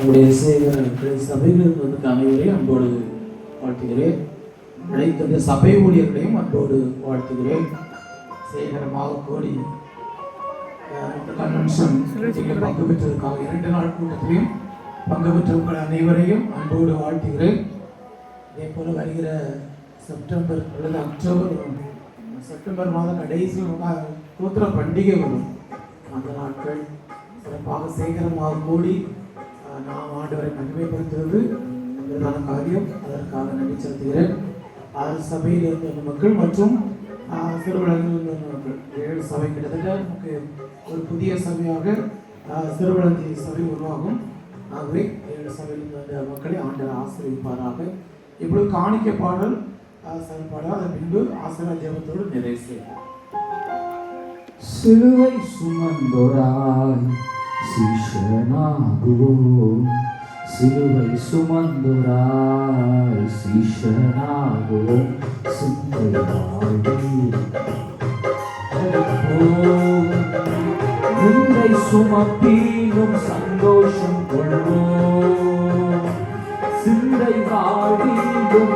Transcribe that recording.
உங்களுடைய சபைகளுக்கு வந்து அனைவரையும் அன்போடு வாழ்த்துகிறேன். இழைத்த சபை ஊழியர்களையும் அன்போடு வாழ்த்துகிறேன். சேகரமாக கோடி கன்வென்ஷன் பங்கு பெற்றதற்காக 2 நாள் கூட்டத்திலையும் பங்கு பெற்றவர்கள் அனைவரையும் அன்போடு வாழ்த்துகிறேன். இதே போல வருகிற செப்டம்பர் அல்லது செப்டம்பர் மாதம் கடைசி கூத்திர பண்டிகை வரும். அந்த நாட்கள் சிறப்பாக சேகரமாக கூடி நாம் ஆண்டவரை மகிமைப்படுத்துவது என்பதான காரியம். அதற்காக நன்றி செலுத்துகிறேன். 6 சபையில் இருந்த மக்கள் மற்றும் சிறுவளங்கள் இருந்த மக்கள் 7 சபை கிட்டத்தட்ட நமக்கு ஒரு புதிய சபையாக சிறுவளஞ்சி சபை உருவாகும். ஆகவே 7 சபையில் இருந்த மக்களை ஆண்டவர் ஆசீர்வதிப்பாராக. இப்பொழுது காணிக்க பாடல் செயல்பாடு, அதன் பின்பு ஆசீர்வாத ஜெபத்தோடு நிறைவு செய்யும். சிலுவை சுமந்தோராய் சீஷனாகுவோம், சிலுவை சுமந்தோராய் சீஷனாகுவோம், சிந்தை நிந்தை சுமப்பீனும் சந்தோஷம் கொள்வோம், சிந்தை வாழ்வீடும்